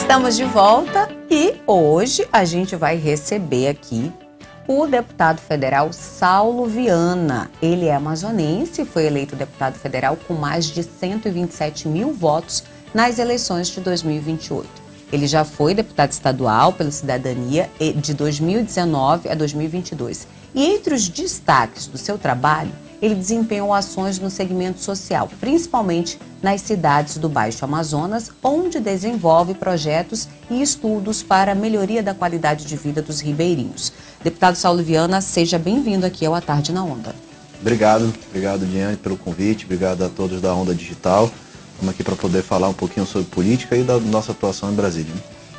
Estamos de volta e hoje a gente vai receber aqui o deputado federal Saulo Viana. Ele é amazonense e foi eleito deputado federal com mais de 127 mil votos nas eleições de 2028. Ele já foi deputado estadual pela Cidadania de 2019 a 2022. E entre os destaques do seu trabalho, ele desempenhou ações no segmento social, principalmente nas cidades do Baixo Amazonas, onde desenvolve projetos e estudos para a melhoria da qualidade de vida dos ribeirinhos. Deputado Saulo Viana, seja bem-vindo aqui ao A Tarde na Onda. Obrigado, Diane, pelo convite, obrigado a todos da Onda Digital. Estamos aqui para poder falar um pouquinho sobre política e da nossa atuação em Brasília.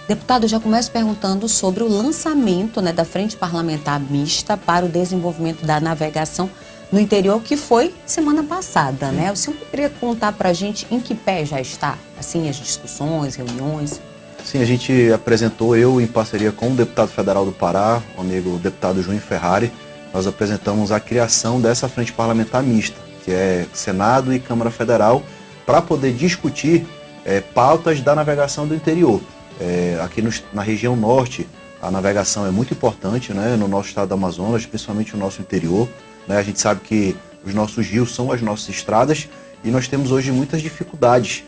Deputado, eu já começo perguntando sobre o lançamento, da Frente Parlamentar Mista para o Desenvolvimento da Navegação no Interior, que foi semana passada, né? O senhor poderia contar para a gente em que pé já está, assim, as discussões, reuniões? Sim, a gente apresentou, eu em parceria com o deputado federal do Pará, o amigo deputado Junho Ferrari, nós apresentamos a criação dessa Frente Parlamentar Mista, que é Senado e Câmara Federal, para poder discutir pautas da navegação do interior. Aqui na região norte, a navegação é muito importante, né, no nosso estado do Amazonas, principalmente no nosso interior. A gente sabe que os nossos rios são as nossas estradas e nós temos hoje muitas dificuldades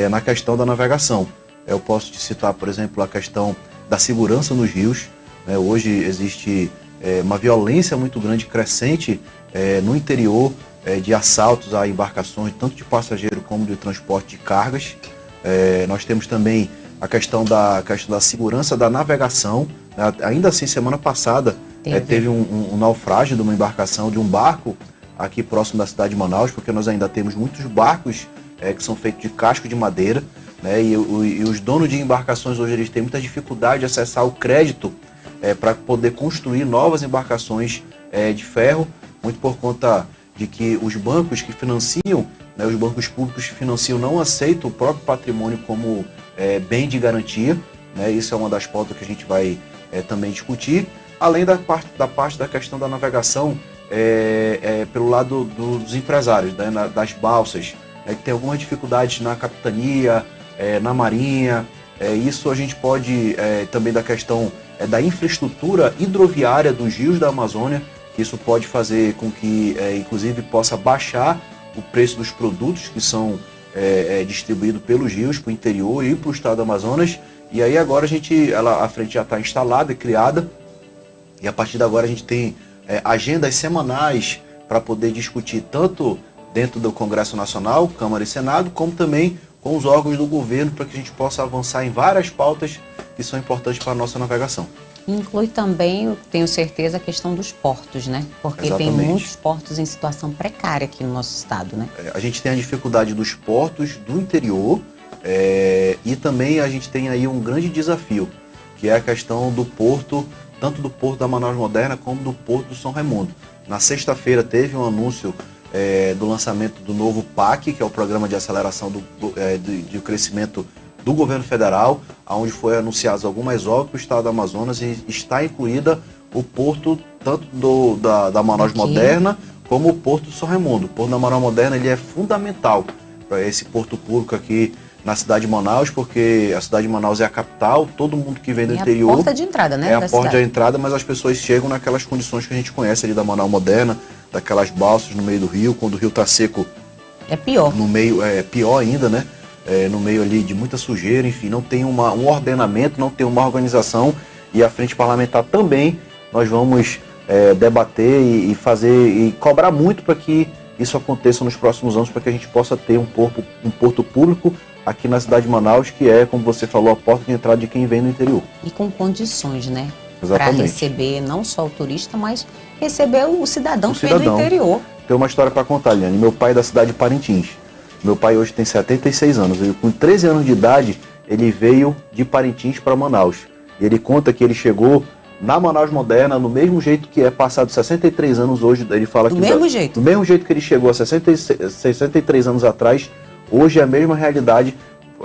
na questão da navegação. Eu posso te citar, por exemplo, a questão da segurança nos rios. Hoje existe uma violência muito grande, crescente no interior, de assaltos a embarcações, tanto de passageiro como de transporte de cargas. Nós temos também a questão da segurança da navegação. Ainda assim, semana passada, teve um naufrágio de uma embarcação, de um barco aqui próximo da cidade de Manaus, porque nós ainda temos muitos barcos que são feitos de casco de madeira, né, e os donos de embarcações hoje eles têm muita dificuldade de acessar o crédito para poder construir novas embarcações de ferro, muito por conta de que os bancos que financiam, os bancos públicos que financiam não aceitam o próprio patrimônio como bem de garantia, né, isso é uma das pautas que a gente vai também discutir. Além da parte da questão da navegação pelo lado dos empresários, das balsas, que tem algumas dificuldades na capitania, na marinha. Isso a gente pode também da questão da infraestrutura hidroviária dos rios da Amazônia, que isso pode fazer com que, inclusive, possa baixar o preço dos produtos que são distribuídos pelos rios para o interior e para o estado do Amazonas. E aí agora a frente já está instalada e criada. E a partir de agora a gente tem agendas semanais para poder discutir tanto dentro do Congresso Nacional, Câmara e Senado, como também com os órgãos do governo, para que a gente possa avançar em várias pautas que são importantes para a nossa navegação. Inclui também, eu tenho certeza, a questão dos portos, né? Porque Exatamente. Tem muitos portos em situação precária aqui no nosso estado, né? A gente tem a dificuldade dos portos do interior e também a gente tem aí um grande desafio, que é a questão do porto, tanto do Porto da Manaus Moderna como do Porto do São Raimundo. Na sexta-feira teve um anúncio do lançamento do novo PAC, que é o Programa de Aceleração de Crescimento do Governo Federal, onde foi anunciadas algumas obras para o estado do Amazonas e está incluída o porto tanto da Manaus Moderna como o Porto do São Raimundo. O Porto da Manaus Moderna ele é fundamental para esse porto público aqui na cidade de Manaus, porque a cidade de Manaus é a capital, todo mundo que vem do interior... É a porta de entrada, né? É a porta de entrada, mas as pessoas chegam naquelas condições que a gente conhece ali da Manaus Moderna, daquelas balsas no meio do rio, quando o rio está seco... É pior. No meio, pior ainda, né? No meio ali de muita sujeira, enfim, não tem um ordenamento, não tem uma organização, e a Frente Parlamentar também, nós vamos debater e fazer, e cobrar muito para que isso aconteça nos próximos anos, para que a gente possa ter um porto público aqui na cidade de Manaus, que é, como você falou, a porta de entrada de quem vem do interior. E com condições, né? Exatamente. Para receber não só o turista, mas receber o cidadão que vem do interior. Tem uma história para contar, Liane. Meu pai é da cidade de Parintins. Meu pai hoje tem 76 anos. Ele, com 13 anos de idade, ele veio de Parintins para Manaus. E ele conta que ele chegou na Manaus Moderna, no mesmo jeito que é passado 63 anos hoje. Ele fala do mesmo jeito? Do mesmo jeito que ele chegou há 63 anos atrás, hoje é a mesma realidade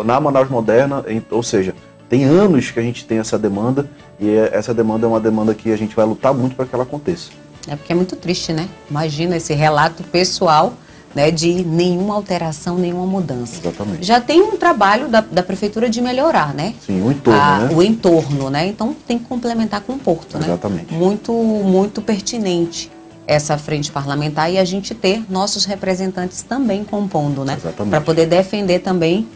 na Manaus Moderna, ou seja, tem anos que a gente tem essa demanda e essa demanda é uma demanda que a gente vai lutar muito para que ela aconteça. É porque é muito triste, né? Imagina esse relato pessoal né, de nenhuma alteração, nenhuma mudança. Exatamente. Já tem um trabalho da prefeitura de melhorar, né? Sim, o entorno, né? O entorno, né? Então tem que complementar com o porto, né? Exatamente. Muito pertinente essa frente parlamentar e a gente ter nossos representantes também compondo, né? Exatamente. Para poder defender também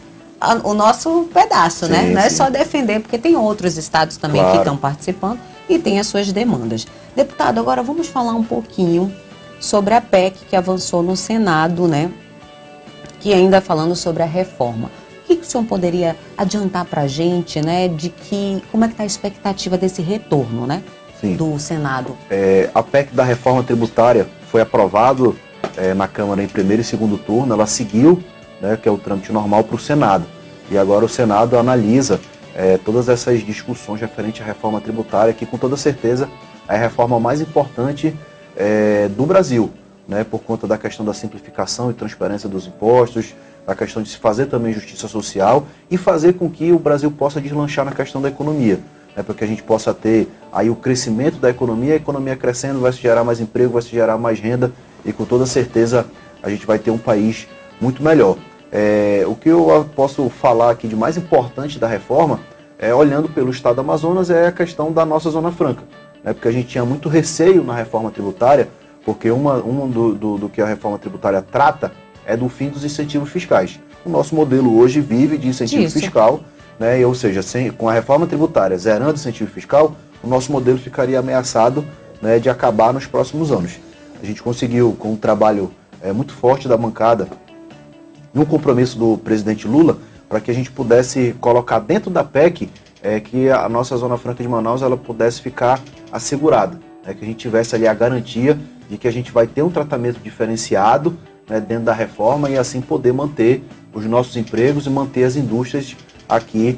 o nosso pedaço, sim, né? Não é sim. só defender, porque tem outros estados também Claro. que estão participando e tem as suas demandas. Deputado, agora vamos falar um pouquinho sobre a PEC que avançou no Senado, né? Que ainda falando sobre a reforma. O que o senhor poderia adiantar para a gente, né? De que, como é que está a expectativa desse retorno, né? Sim. Do Senado? A PEC da reforma tributária foi aprovado na Câmara em primeiro e segundo turno, ela seguiu, né, que é o trâmite normal, para o Senado. E agora o Senado analisa todas essas discussões referentes à reforma tributária, que com toda certeza é a reforma mais importante do Brasil, né, por conta da questão da simplificação e transparência dos impostos, da questão de se fazer também justiça social e fazer com que o Brasil possa deslanchar na questão da economia, né, para que a gente possa ter aí o crescimento da economia, a economia crescendo, vai se gerar mais emprego, vai se gerar mais renda e com toda certeza a gente vai ter um país muito melhor. O que eu posso falar aqui de mais importante da reforma, olhando pelo estado do Amazonas, é a questão da nossa Zona Franca, né, porque a gente tinha muito receio na reforma tributária, porque do que a reforma tributária trata é do fim dos incentivos fiscais. O nosso modelo hoje vive de incentivo fiscal, né, ou seja, com a reforma tributária zerando incentivo fiscal, o nosso modelo ficaria ameaçado, né, de acabar nos próximos anos. A gente conseguiu, com um trabalho muito forte da bancada, um compromisso do presidente Lula, para que a gente pudesse colocar dentro da PEC que a nossa Zona Franca de Manaus ela pudesse ficar assegurada, né, que a gente tivesse ali a garantia de que a gente vai ter um tratamento diferenciado, né, dentro da reforma e assim poder manter os nossos empregos e manter as indústrias aqui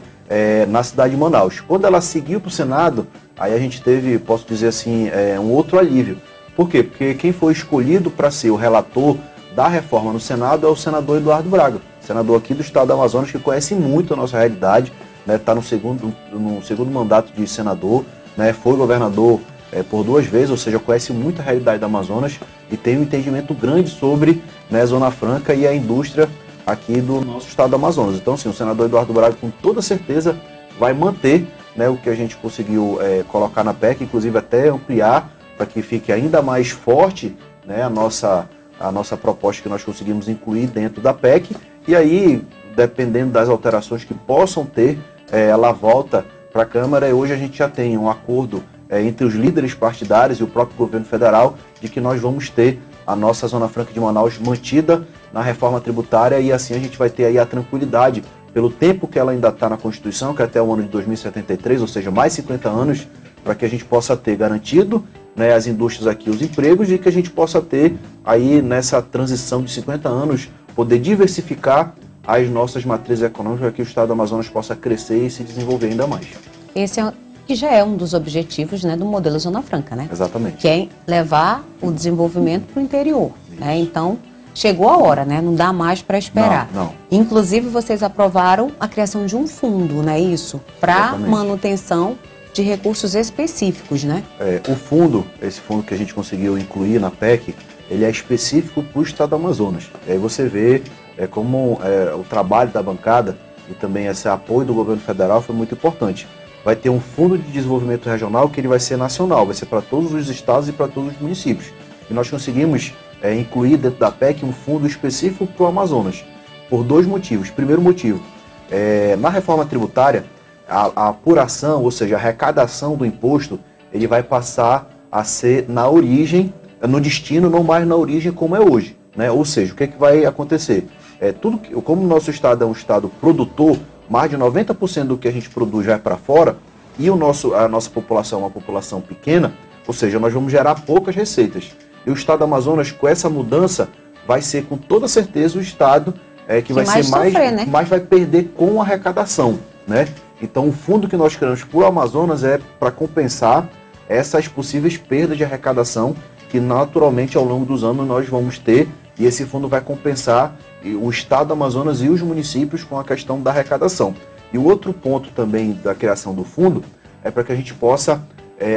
na cidade de Manaus. Quando ela seguiu para o Senado, aí a gente teve, posso dizer assim, um outro alívio. Por quê? Porque quem foi escolhido para ser o relator da reforma no Senado é o senador Eduardo Braga, senador aqui do estado do Amazonas, que conhece muito a nossa realidade, está no segundo mandato de senador, né, foi governador por 2 vezes, ou seja, conhece muito a realidade do Amazonas e tem um entendimento grande sobre, né, Zona Franca e a indústria aqui do nosso estado do Amazonas. Então, sim, o senador Eduardo Braga com toda certeza vai manter, né, o que a gente conseguiu colocar na PEC, inclusive até ampliar para que fique ainda mais forte, né, a nossa proposta que nós conseguimos incluir dentro da PEC. E aí, dependendo das alterações que possam ter, ela volta para a Câmara e hoje a gente já tem um acordo entre os líderes partidários e o próprio governo federal de que nós vamos ter a nossa Zona Franca de Manaus mantida na reforma tributária e assim a gente vai ter aí a tranquilidade pelo tempo que ela ainda está na Constituição, que é até o ano de 2073, ou seja, mais 50 anos, para que a gente possa ter garantido, né, as indústrias aqui, os empregos e que a gente possa ter aí nessa transição de 50 anos, poder diversificar as nossas matrizes econômicas para que o estado do Amazonas possa crescer e se desenvolver ainda mais. Esse que já é um dos objetivos, né, do modelo Zona Franca, né? Exatamente. Que é levar o desenvolvimento para o interior, né? Então, chegou a hora, né? Não dá mais para esperar. Não. Inclusive, vocês aprovaram a criação de um fundo, não é isso? Para manutenção de recursos específicos, né? O fundo, esse fundo que a gente conseguiu incluir na PEC, ele é específico para o estado do Amazonas. E aí você vê como o trabalho da bancada e também esse apoio do governo federal foi muito importante. Vai ter um fundo de desenvolvimento regional que ele vai ser nacional, vai ser para todos os estados e para todos os municípios. E nós conseguimos incluir dentro da PEC um fundo específico para o Amazonas, por 2 motivos. Primeiro motivo, na reforma tributária, a apuração, ou seja, a arrecadação do imposto, ele vai passar a ser na origem, no destino, não mais na origem como é hoje, né? Ou seja, o que é que vai acontecer? Como o nosso estado é um estado produtor, mais de 90% do que a gente produz vai para fora, e a nossa população é uma população pequena, ou seja, nós vamos gerar poucas receitas. E o estado do Amazonas, com essa mudança, vai ser com toda certeza o estado que vai ser mais vai perder com a arrecadação, né? Então o fundo que nós criamos para o Amazonas é para compensar essas possíveis perdas de arrecadação que naturalmente ao longo dos anos nós vamos ter, e esse fundo vai compensar o estado do Amazonas e os municípios com a questão da arrecadação. E o outro ponto também da criação do fundo é para que a gente possa,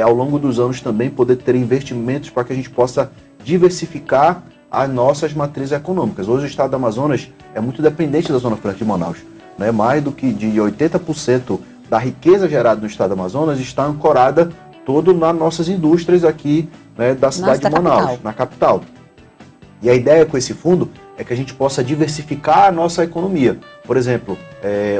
ao longo dos anos também, poder ter investimentos para que a gente possa diversificar as nossas matrizes econômicas. Hoje o estado do Amazonas é muito dependente da Zona Franca de Manaus, né? Mais do que de 80% da riqueza gerada no estado do Amazonas está ancorada todo nas nossas indústrias aqui, né, da cidade de Manaus, na capital. E a ideia com esse fundo é que a gente possa diversificar a nossa economia. Por exemplo,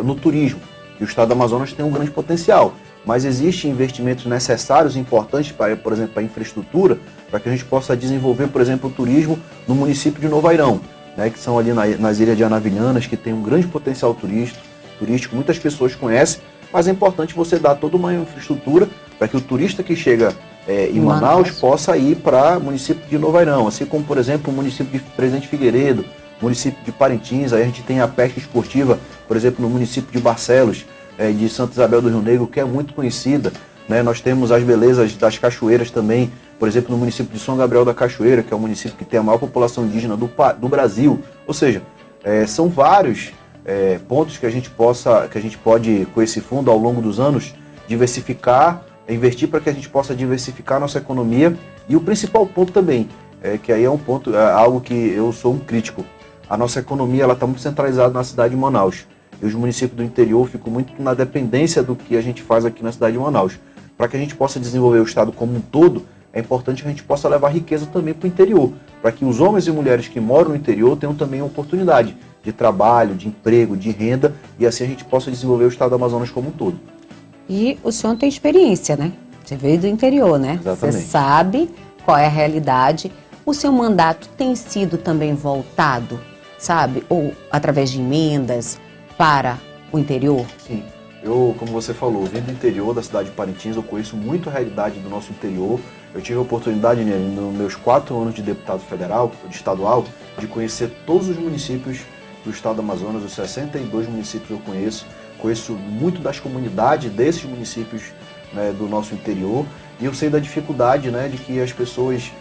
no turismo, que o estado do Amazonas tem um grande potencial, mas existem investimentos necessários, importantes, por exemplo, para a infraestrutura, para que a gente possa desenvolver, por exemplo, o turismo no município de Novo Airão, né, que são ali nas ilhas de Anavilhanas, que tem um grande potencial turístico, muitas pessoas conhecem, mas é importante você dar toda uma infraestrutura para que o turista que chega em Manaus possa ir para o município de Novo Airão, assim como, por exemplo, o município de Presidente Figueiredo, município de Parintins. Aí a gente tem a pesca esportiva, por exemplo, no município de Barcelos, de Santa Isabel do Rio Negro, que é muito conhecida, né? Nós temos as belezas das cachoeiras também, por exemplo, no município de São Gabriel da Cachoeira, que é o município que tem a maior população indígena do Brasil. Ou seja, são vários pontos que a gente pode, com esse fundo, ao longo dos anos, diversificar, investir para que a gente possa diversificar a nossa economia. E o principal ponto também, que aí é um ponto, algo que eu sou um crítico, a nossa economia está muito centralizada na cidade de Manaus. E os municípios do interior ficam muito na dependência do que a gente faz aqui na cidade de Manaus. Para que a gente possa desenvolver o estado como um todo, é importante que a gente possa levar riqueza também para o interior, para que os homens e mulheres que moram no interior tenham também oportunidade de trabalho, de emprego, de renda, e assim a gente possa desenvolver o estado do Amazonas como um todo. E o senhor tem experiência, né? Você veio do interior, né? Exatamente. Você sabe qual é a realidade. O seu mandato tem sido também voltado, sabe? Ou através de emendas para o interior? Sim. Eu, como você falou, vim do interior da cidade de Parintins, eu conheço muito a realidade do nosso interior. Eu tive a oportunidade, né, nos meus 4 anos de deputado federal, de estadual, de conhecer todos os municípios do estado do Amazonas, os 62 municípios eu conheço muito das comunidades desses municípios, né, do nosso interior, e eu sei da dificuldade, né, de que as pessoas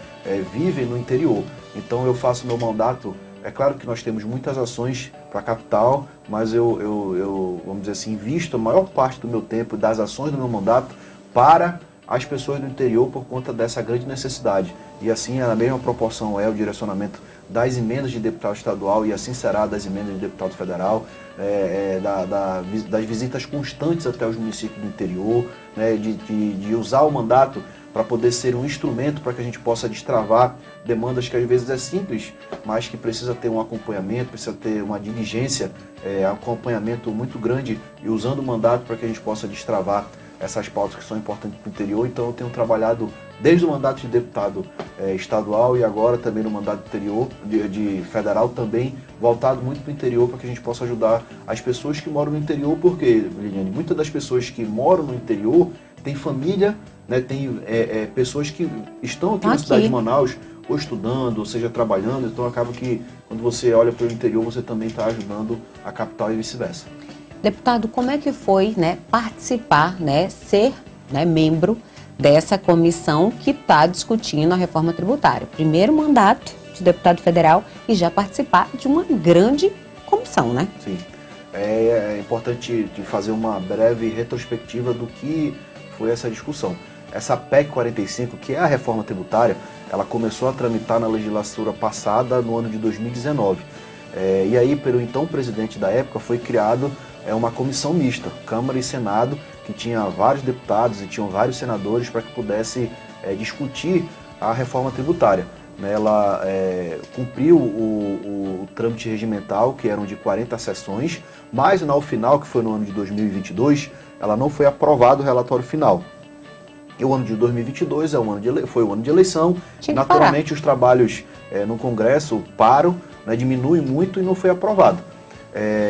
vivem no interior. Então eu faço meu mandato. É claro que nós temos muitas ações para a capital, mas eu, vamos dizer assim, invisto a maior parte do meu tempo, das ações do meu mandato, para as pessoas do interior por conta dessa grande necessidade. E assim, na mesma proporção o direcionamento das emendas de deputado estadual, e assim será das emendas de deputado federal, das visitas constantes até os municípios do interior, né, de usar o mandato para poder ser um instrumento para que a gente possa destravar demandas que às vezes é simples, mas que precisa ter um acompanhamento, precisa ter uma diligência, acompanhamento muito grande, e usando o mandato para que a gente possa destravar essas pautas que são importantes para o interior. Então eu tenho trabalhado desde o mandato de deputado estadual e agora também no mandato interior, de federal também, voltado muito para o interior, para que a gente possa ajudar as pessoas que moram no interior, porque, Liliane, muitas das pessoas que moram no interior têm família, né, tem pessoas que estão aqui na cidade de Manaus, ou estudando, ou seja, trabalhando. Então acaba que quando você olha para o interior, você também está ajudando a capital e vice-versa. Deputado, como é que foi, né, participar, né, ser, né, membro dessa comissão que está discutindo a reforma tributária? Primeiro mandato de deputado federal e já participar de uma grande comissão, né? Sim. É importante fazer uma breve retrospectiva do que foi essa discussão. Essa PEC 45, que é a reforma tributária, ela começou a tramitar na legislatura passada, no ano de 2019. E aí, pelo então presidente da época, foi criado uma comissão mista, Câmara e Senado, que tinha vários deputados e tinham vários senadores para que pudesse discutir a reforma tributária. Ela cumpriu o trâmite regimental, que eram de 40 sessões, mas ao final, que foi no ano de 2022, ela não foi aprovado o relatório final. E o ano de 2022 foi o ano de eleição. Naturalmente, os trabalhos no Congresso param, né, diminuem muito e não foi aprovado.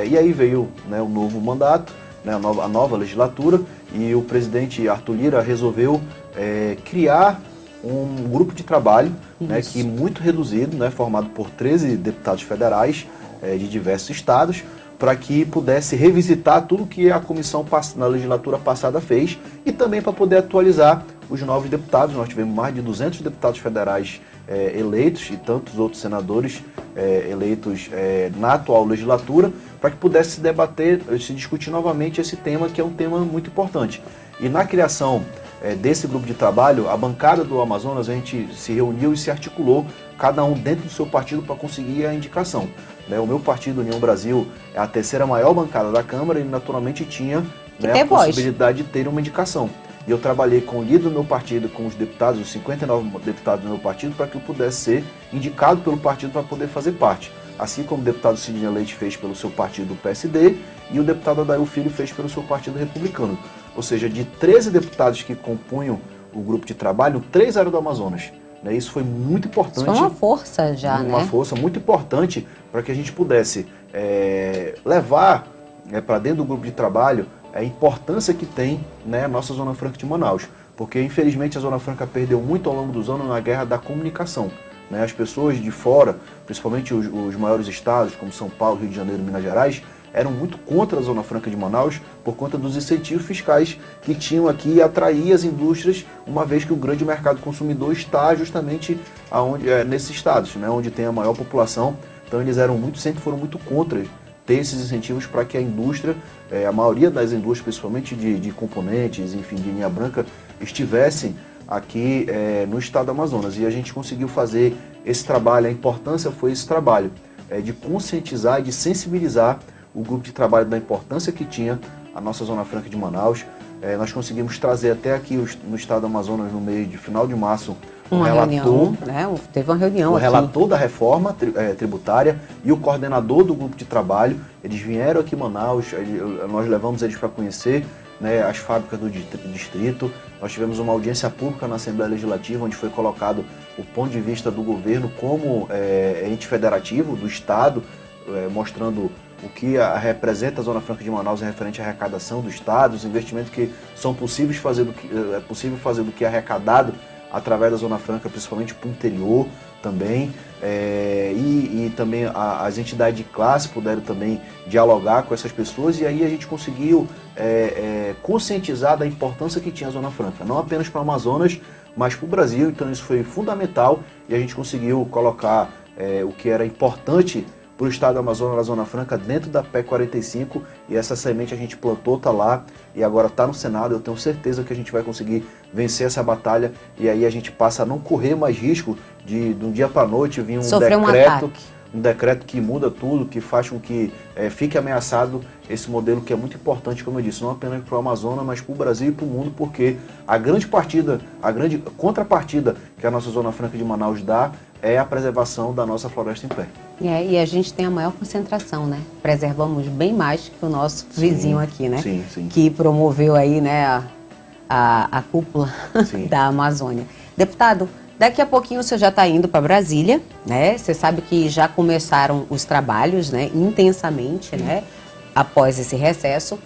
E aí veio, né, o novo mandato, né, a nova legislatura, e o presidente Arthur Lira resolveu criar um grupo de trabalho, né, que muito reduzido, né, formado por 13 deputados federais de diversos estados, para que pudesse revisitar tudo que a comissão na legislatura passada fez, e também para poder atualizar os novos deputados. Nós tivemos mais de 200 deputados federais eleitos e tantos outros senadores eleitos na atual legislatura, para que pudesse se debater, se discutir novamente esse tema, que é um tema muito importante. E na criação desse grupo de trabalho, a bancada do Amazonas, a gente se reuniu e se articulou, cada um dentro do seu partido para conseguir a indicação. O meu partido, União Brasil, é a terceira maior bancada da Câmara e naturalmente tinha a possibilidade de ter uma indicação. E eu trabalhei com o líder do meu partido, com os deputados, os 59 deputados do meu partido, para que eu pudesse ser indicado pelo partido para poder fazer parte. Assim como o deputado Sidney Leite fez pelo seu partido, o PSD, e o deputado Adair Filho fez pelo seu partido republicano. Ou seja, de 13 deputados que compunham o grupo de trabalho, 3 eram do Amazonas. Isso foi muito importante. Isso foi uma força já, uma força muito importante para que a gente pudesse levar para dentro do grupo de trabalho a importância que tem a nossa Zona Franca de Manaus. Porque, infelizmente, a Zona Franca perdeu muito ao longo dos anos na guerra da comunicação. As pessoas de fora, principalmente os maiores estados, como São Paulo, Rio de Janeiro e Minas Gerais, eram muito contra a Zona Franca de Manaus por conta dos incentivos fiscais que tinham aqui e atrair as indústrias, uma vez que o grande mercado consumidor está justamente nesses estados, onde tem a maior população. Então eles sempre foram muito contra ter esses incentivos para que a indústria, a maioria das indústrias, principalmente de componentes, enfim, de linha branca, estivessem aqui no estado do Amazonas. E a gente conseguiu fazer esse trabalho, a importância foi esse trabalho de conscientizar e de sensibilizar o grupo de trabalho da importância que tinha a nossa Zona Franca de Manaus. Nós conseguimos trazer até aqui no estado do Amazonas, no mês de final de março, teve uma reunião o aqui. relator da reforma tributária e o coordenador do grupo de trabalho. Eles vieram aqui em Manaus, nós levamos eles para conhecer as fábricas do distrito. Nós tivemos uma audiência pública na Assembleia Legislativa, onde foi colocado o ponto de vista do governo como ente federativo do estado, mostrando o que representa a Zona Franca de Manaus em referente à arrecadação do estado, os investimentos que são possíveis é possível fazer do que é arrecadado através da Zona Franca, principalmente para o interior também, e também as entidades de classe puderam também dialogar com essas pessoas, e aí a gente conseguiu conscientizar da importância que tinha a Zona Franca, não apenas para o Amazonas, mas para o Brasil. Então isso foi fundamental e a gente conseguiu colocar o que era importante para o estado do Amazonas, na Zona Franca, dentro da PEC 45, e essa semente a gente plantou, está lá, e agora está no Senado. Eu tenho certeza que a gente vai conseguir vencer essa batalha, e aí a gente passa a não correr mais risco de um dia para a noite vir um decreto que muda tudo, que faz com que fique ameaçado esse modelo que é muito importante, como eu disse, não apenas para o Amazonas, mas para o Brasil e para o mundo, porque a grande contrapartida que a nossa Zona Franca de Manaus dá é a preservação da nossa floresta em pé. E a gente tem a maior concentração, Preservamos bem mais que o nosso vizinho aqui, Sim. Que promoveu aí, a cúpula da Amazônia. Deputado, daqui a pouquinho o senhor já está indo para Brasília, Você sabe que já começaram os trabalhos, intensamente, após esse recesso.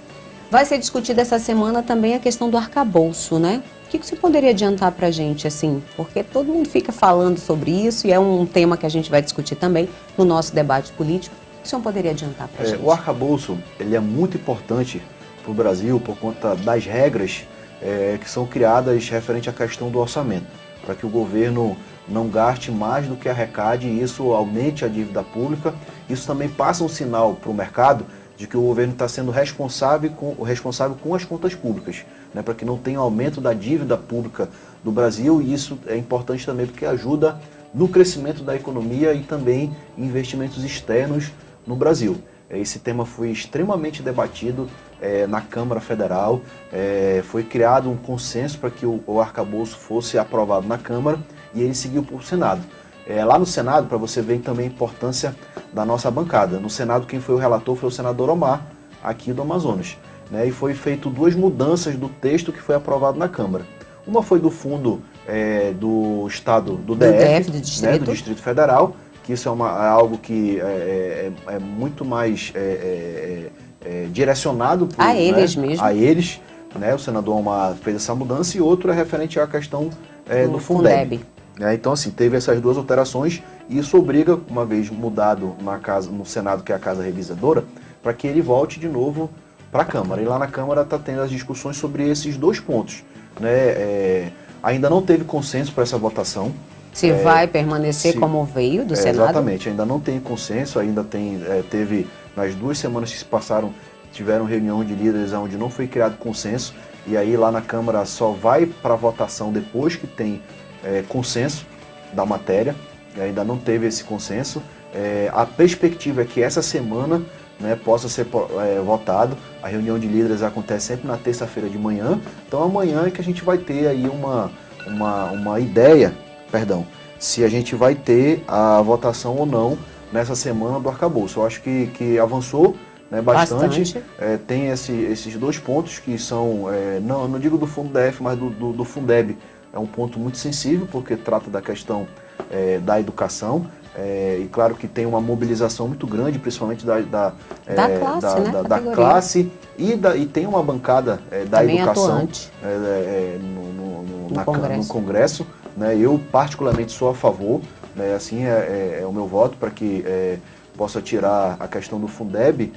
Vai ser discutida essa semana também a questão do arcabouço, O que você poderia adiantar para a gente, assim? Porque todo mundo fica falando sobre isso e é um tema que a gente vai discutir também no nosso debate político. O que o senhor poderia adiantar para a gente? O arcabouço, ele é muito importante para o Brasil por conta das regras que são criadas referente à questão do orçamento, para que o governo não gaste mais do que arrecade e isso aumente a dívida pública. Isso também passa um sinal para o mercado de que o governo está sendo responsável com as contas públicas, para que não tenha aumento da dívida pública do Brasil, e isso é importante também porque ajuda no crescimento da economia e também em investimentos externos no Brasil. Esse tema foi extremamente debatido na Câmara Federal, foi criado um consenso para que o arcabouço fosse aprovado na Câmara e ele seguiu para o Senado. Lá no Senado, para você ver também a importância da nossa bancada. No Senado, quem foi o relator foi o senador Omar, aqui do Amazonas. E foi feito 2 mudanças do texto que foi aprovado na Câmara. Uma foi do fundo do Estado, do DF, do Distrito Federal, que isso é algo que é muito mais direcionado a eles mesmo. A eles. O senador Omar fez essa mudança, e outro é referente à questão do Fundeb. Então, assim, teve essas 2 alterações e isso obriga, uma vez mudado no Senado, que é a Casa Revisadora, para que ele volte de novo para a Câmara. E lá na Câmara está tendo as discussões sobre esses 2 pontos. Ainda não teve consenso para essa votação. Se vai permanecer como veio do Senado? Exatamente, ainda não tem consenso, teve, nas 2 semanas que se passaram, tiveram reunião de líderes onde não foi criado consenso, e aí lá na Câmara só vai para votação depois que tem consenso da matéria, e ainda não teve esse consenso. A perspectiva é que essa semana, né, possa ser votado. A reunião de líderes acontece sempre na terça-feira de manhã, então amanhã é que a gente vai ter aí uma ideia, se a gente vai ter a votação ou não nessa semana do arcabouço. Eu acho que avançou, né, bastante. Tem esses dois pontos que são, não digo do Fundef, mas do Fundeb. É um ponto muito sensível, porque trata da questão da educação. E claro que tem uma mobilização muito grande, principalmente da classe, e tem uma bancada da também educação no no Congresso. Né? Eu particularmente sou a favor, né? Assim é o meu voto para que possa tirar a questão do Fundeb,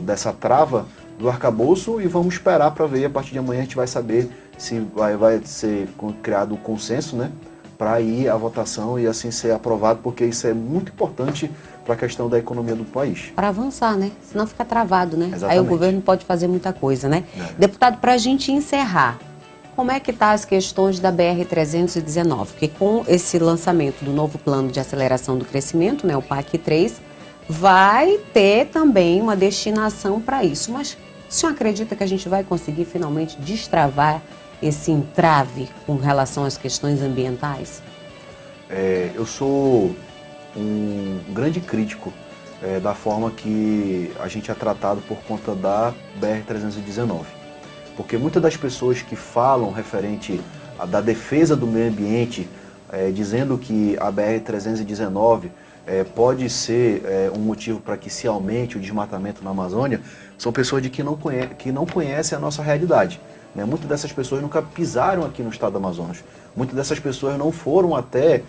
dessa trava do arcabouço, e vamos esperar para ver. A partir de amanhã a gente vai saber se vai ser criado o consenso, né, para ir à votação e assim ser aprovado, porque isso é muito importante para a questão da economia do país. Para avançar, né? Senão fica travado, né? Exatamente. Aí o governo pode fazer muita coisa, né? Deputado, para a gente encerrar, como é que está as questões da BR-319? Porque com esse lançamento do novo plano de aceleração do crescimento, né, o PAC 3, vai ter também uma destinação para isso. Mas o senhor acredita que a gente vai conseguir finalmente destravar esse entrave com relação às questões ambientais? Eu sou um grande crítico da forma que a gente é tratado por conta da BR-319. Porque muitas das pessoas que falam referente da defesa do meio ambiente, dizendo que a BR-319 pode ser um motivo para que se aumente o desmatamento na Amazônia, são pessoas que não conhecem a nossa realidade. Né? Muitas dessas pessoas nunca pisaram aqui no estado do Amazonas. Muitas dessas pessoas não foram até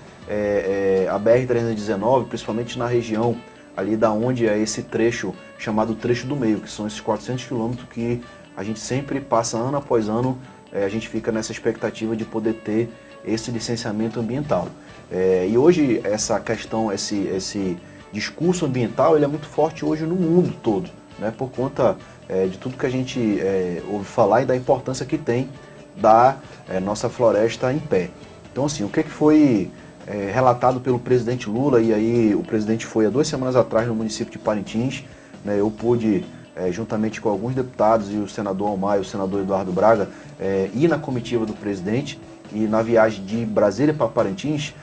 a BR-319, principalmente na região ali da onde é esse trecho chamado Trecho do Meio, que são esses 400 quilômetros que a gente sempre passa ano após ano, a gente fica nessa expectativa de poder ter esse licenciamento ambiental. E hoje essa questão, esse discurso ambiental, ele é muito forte hoje no mundo todo, né, por conta de tudo que a gente ouve falar e da importância que tem da nossa floresta em pé. Então, assim, o que foi relatado pelo presidente Lula, e aí o presidente foi há 2 semanas atrás no município de Parintins, né, eu pude, juntamente com alguns deputados e o senador Almar e o senador Eduardo Braga, ir na comitiva do presidente, e na viagem de Brasília para Parintins,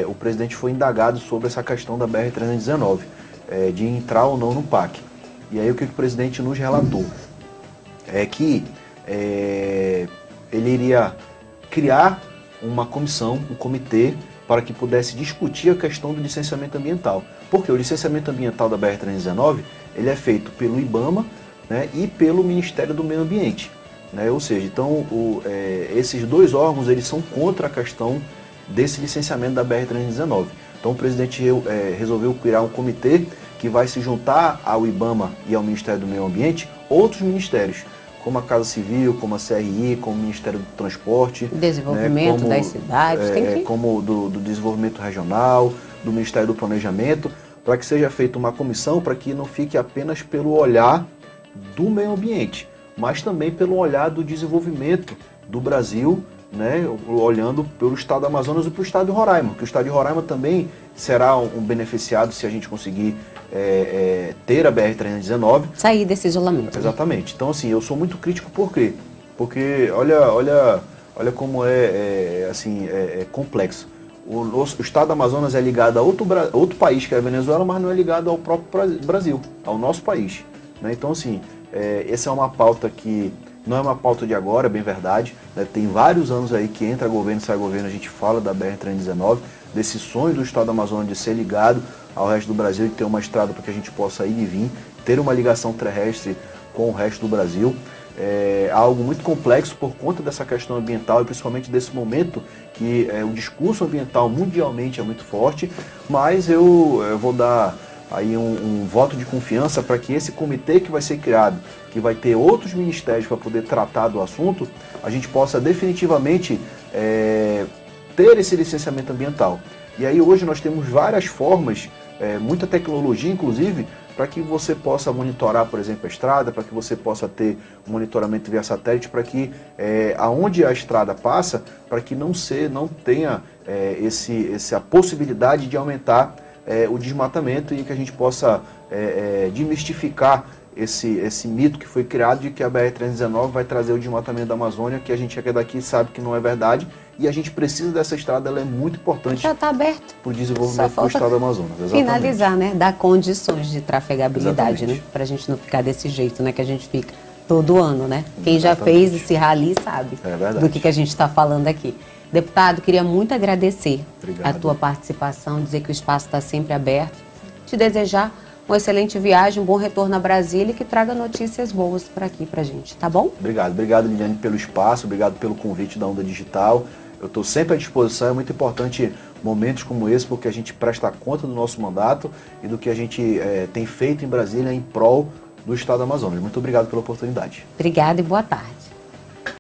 o presidente foi indagado sobre essa questão da BR-319, de entrar ou não no PAC. E aí o que o presidente nos relatou? É que ele iria criar uma comissão, um comitê, para que pudesse discutir a questão do licenciamento ambiental. Porque o licenciamento ambiental da BR-319, ele é feito pelo IBAMA, né, e pelo Ministério do Meio Ambiente. Né? Ou seja, então esses dois órgãos, eles são contra a questão desse licenciamento da BR-319. Então o presidente resolveu criar um comitê que vai se juntar ao IBAMA e ao Ministério do Meio Ambiente, outros ministérios, como a Casa Civil, como a CRI, como o Ministério do Transporte, desenvolvimento, né, das cidades, como do desenvolvimento regional, do Ministério do Planejamento, para que seja feita uma comissão para que não fique apenas pelo olhar do meio ambiente, mas também pelo olhar do desenvolvimento do Brasil, né, olhando pelo estado do Amazonas e para o estado de Roraima, que o estado de Roraima também será um beneficiado se a gente conseguir ter a BR-319. Sair desse isolamento. Exatamente. Então, assim, eu sou muito crítico, por quê? Porque olha como assim, complexo. O estado do Amazonas é ligado a outro país, que é a Venezuela, mas não é ligado ao próprio Brasil, ao nosso país. Né? Então, assim, essa é uma pauta que não é uma pauta de agora, é bem verdade. Né? Tem vários anos aí que entra governo, sai governo, a gente fala da BR-319, desse sonho do estado do Amazonas de ser ligado ao resto do Brasil e ter uma estrada para que a gente possa ir e vir, ter uma ligação terrestre com o resto do Brasil. É algo muito complexo por conta dessa questão ambiental e principalmente desse momento que o discurso ambiental mundialmente é muito forte, mas eu vou dar aí um voto de confiança para que esse comitê que vai ser criado, que vai ter outros ministérios para poder tratar do assunto, a gente possa definitivamente ter esse licenciamento ambiental. E aí hoje nós temos várias formas, muita tecnologia inclusive, para que você possa monitorar, por exemplo, a estrada, para que você possa ter um monitoramento via satélite, para que aonde a estrada passa, para que não tenha essa possibilidade de aumentar o desmatamento e que a gente possa desmistificar esse mito que foi criado de que a BR-319 vai trazer o desmatamento da Amazônia, que a gente aqui daqui sabe que não é verdade, e a gente precisa dessa estrada, ela é muito importante. Já está aberto. Para o desenvolvimento do estado do Amazonas. Exatamente. Finalizar, né? Dar condições de trafegabilidade, Exatamente. né? Para a gente não ficar desse jeito, né? Que a gente fica todo ano, né? Quem já fez esse rally sabe do que a gente está falando aqui. Deputado, queria muito agradecer a tua participação, dizer que o espaço está sempre aberto, te desejar uma excelente viagem, um bom retorno a Brasília e que traga notícias boas por aqui pra gente, tá bom? Obrigado, Liliane, pelo espaço, obrigado pelo convite da Onda Digital. Eu estou sempre à disposição, é muito importante momentos como esse, porque a gente presta conta do nosso mandato e do que a gente tem feito em Brasília em prol do estado do Amazonas. Muito obrigado pela oportunidade. Obrigada e boa tarde.